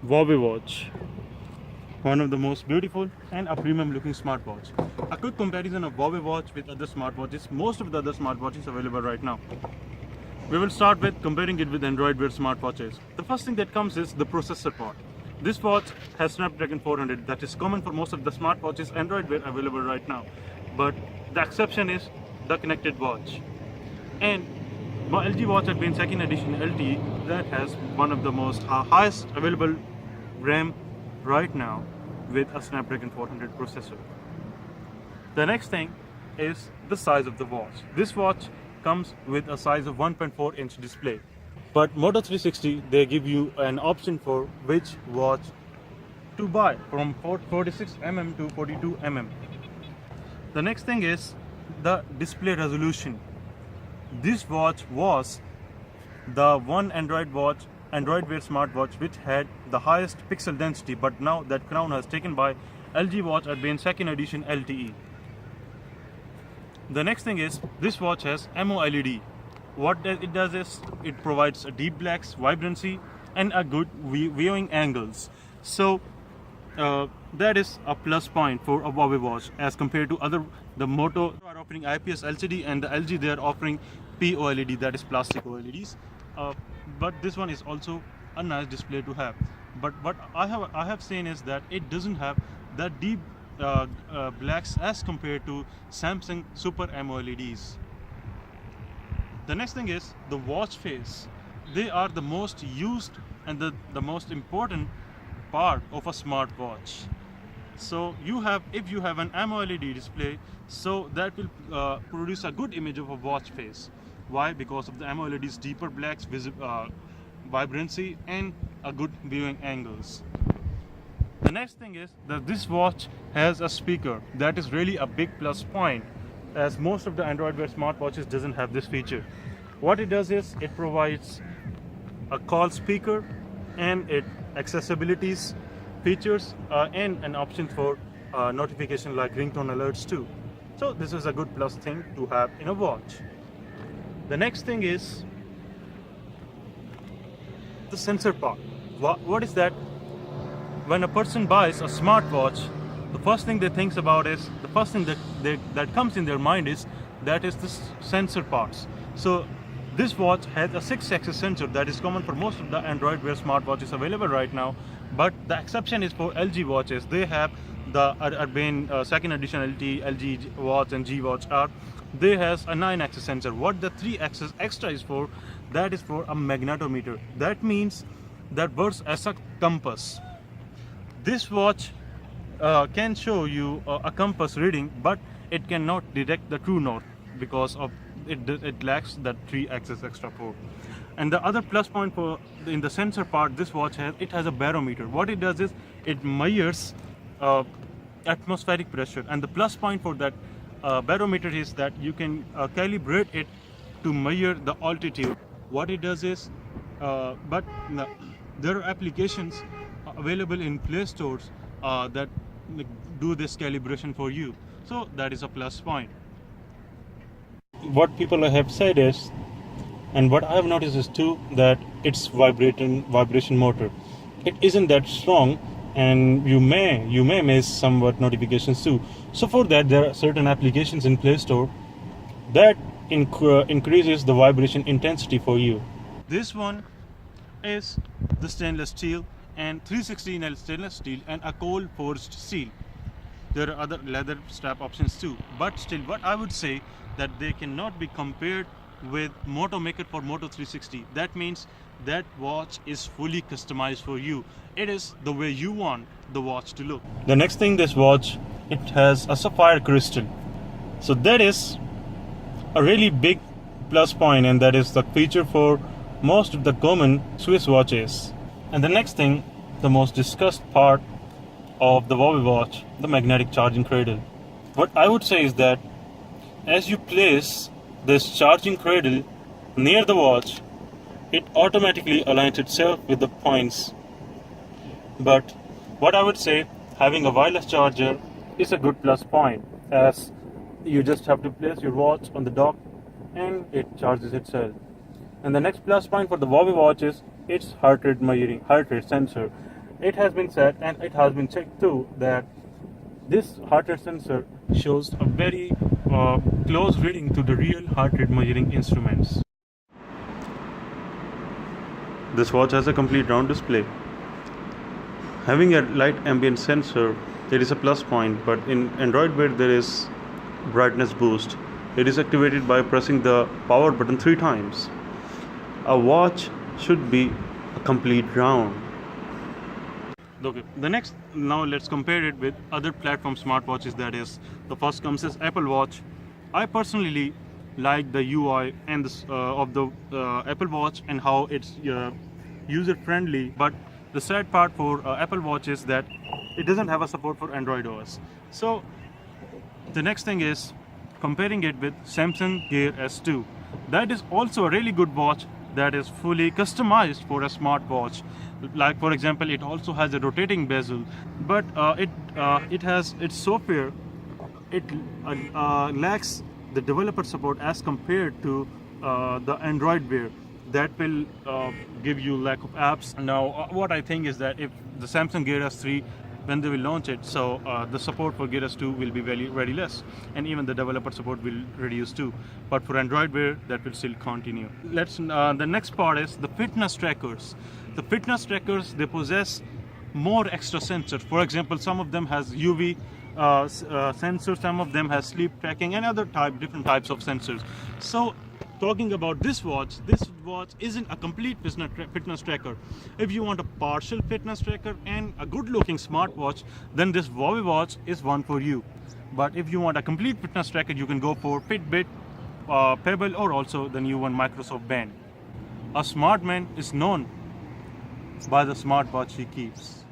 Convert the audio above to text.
Huawei Watch, one of the most beautiful and a premium looking smartwatch. A quick comparison of Huawei Watch with other smartwatches, most of the other smartwatches available right now. We will start with comparing it with Android Wear smartwatches. The first thing that comes is the processor part. This watch has Snapdragon 400, that is common for most of the smartwatches Android Wear available right now. But the exception is the connected watch. And my LG watch had been second edition LTE that has one of the most highest available RAM right now with a Snapdragon 400 processor. The next thing is the size of the watch. This watch comes with a size of 1.4-inch display. But Moto 360, they give you an option for which watch to buy, from 46mm to 42mm. The next thing is the display resolution. This watch was the one Android Wear smartwatch which had the highest pixel density, but now that crown has taken by LG Watch at being second edition LTE. The next thing is this watch has MOLED. What it does is it provides a deep blacks, vibrancy, and a good viewing angles. So that is a plus point for a Huawei watch as compared to the Moto are offering IPS LCD and the LG they are offering POLED, that is plastic OLEDs. But this one is also a nice display to have. But what I have seen is that it doesn't have that deep blacks as compared to Samsung Super AMOLEDs. The next thing is the watch face. They are the most used and the most important part of a smartwatch. So if you have an AMOLED display, so that will produce a good image of a watch face. Why? Because of the AMOLED's deeper blacks, vibrancy, and a good viewing angles. The next thing is that this watch has a speaker. That is really a big plus point, as most of the Android Wear smartwatches doesn't have this feature. What it does is it provides a call speaker and it accessibilities features and an option for notification like ringtone alerts too. So this is a good plus thing to have in a watch. The next thing is the sensor part. What is that? When a person buys a smartwatch, the first thing they think about is, the first thing that comes in their mind is the sensor parts. So this watch has a 6-axis sensor that is common for most of the Android Wear smartwatches available right now. But the exception is for LG watches. They have the second edition LT, LG Watch and G Watch are. They has a 9-axis sensor. What the 3-axis extra is for, that is for a magnetometer. That means that works as a compass. This watch can show you a compass reading, but it cannot detect the true north because of it lacks that 3-axis extra port. And the other plus point in the sensor part, this watch has a barometer. What it does is it measures atmospheric pressure, and the plus point for that barometer is that you can calibrate it to measure the altitude. What it does is, there are applications available in Play stores that do this calibration for you. So that is a plus point. What people have said is, and what I have noticed is too, that it's vibration motor. It isn't that strong, and you may miss somewhat notifications too. So for that, there are certain applications in Play Store that increases the vibration intensity for you. This one is the stainless steel and 316L stainless steel and a cold forged steel. There are other leather strap options too, but still what I would say that they cannot be compared with Moto Maker for Moto 360. That means that watch is fully customized for you. It is the way you want the watch to look. The next thing, this watch, it has a sapphire crystal. So that is a really big plus point, and that is the feature for most of the common Swiss watches. And the next thing, the most discussed part of the Huawei watch, the magnetic charging cradle. What I would say is that as you place this charging cradle near the watch, it automatically aligns itself with the points. But what I would say, having a wireless charger is a good plus point, as you just have to place your watch on the dock and it charges itself. And the next plus point for the Huawei watch is its heart rate sensor. it has been said and it has been checked too that this heart rate sensor shows a very close reading to the real heart rate measuring instruments. This watch has a complete round display. Having a light ambient sensor, it is a plus point, but in Android Wear there is brightness boost. It is activated by pressing the power button 3 times. A watch should be a complete round. Okay, now let's compare it with other platform smartwatches. That is, the first comes is Apple Watch. I personally like the UI and of the Apple Watch and how it's user friendly, but the sad part for Apple Watch is that it doesn't have a support for Android OS. So the next thing is comparing it with Samsung Gear S2. That is also a really good watch that is fully customized for a smartwatch. Like for example, it also has a rotating bezel, but it has its software. It lacks the developer support as compared to the Android Wear that will give you lack of apps. Now, what I think is that if the Samsung Gear S3, when they will launch it, so the support for Gear S2 will be very less, and even the developer support will reduce too. But for Android Wear, that will still continue. The next part is the fitness trackers. The fitness trackers, they possess more extra sensors. For example, some of them has UV sensors, some of them has sleep tracking, and different types of sensors. So talking about this watch isn't a complete fitness tracker. If you want a partial fitness tracker and a good looking smartwatch, then this Huawei Watch is one for you. But if you want a complete fitness tracker, you can go for Fitbit, Pebble, or also the new one, Microsoft Band. A smart man is known by the smartwatch he keeps.